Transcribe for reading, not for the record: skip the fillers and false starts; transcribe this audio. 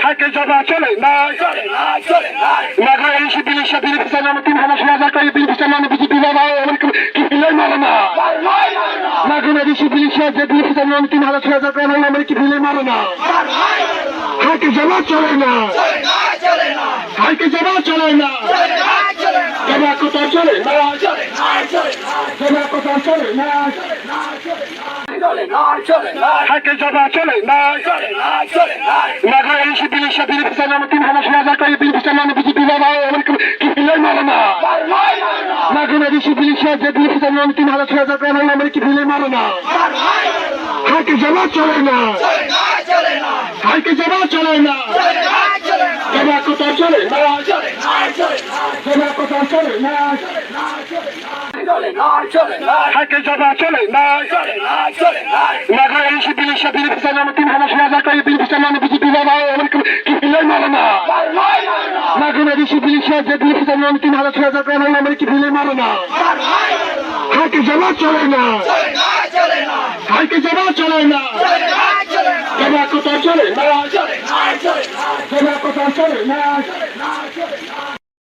হাইকে যাবা চলে না মাগরুম এসে বিলিশা বিলিশা নামে 3,000 টাকা বিলিশা নামে বিজেপি বাবা কি বিলে মারে না মাগরুম এসে বিলিশা যে বিলিশা নামে 3,000 টাকা নামে কি বিলে মারে না হাইকে যাবা চলে না হাইকে যাবা চলে না যাবা কোথাও চলে না যাবা কোথাও চলে না হাইকে যাবা চলে না মাগরুম এসে বিলিশা বিলিশা নামে 3,000 টাকা বিলিশা নামে বিজেপি বাবা কি বিলে মারে না মাগরুম এসে বিলিশা যে বিলিশা নামে 3,000 টাকা নামে কি বিলে মারে না হাইকে যাবা চলে না হাইকে যাবা চলে না যাবা কোথাও চলে না যাবা কোথাও চলে না হাইকে যাবা চলে না মাগরুম এসে বিলিশা বিলিশা নামে 3,000 টাকা বিলিশা নামে বিজেপি বাবা কি বিলে মারে না মাগরুম এসে বিলিশা যে বিলিশা নামে 3,000 টাকা নামে কি বিলে মারে না হাইকে যাবা চলে না হাইকে যাবা চলে না যাবা কোথাও চলে না যাবা কোথাও চলে না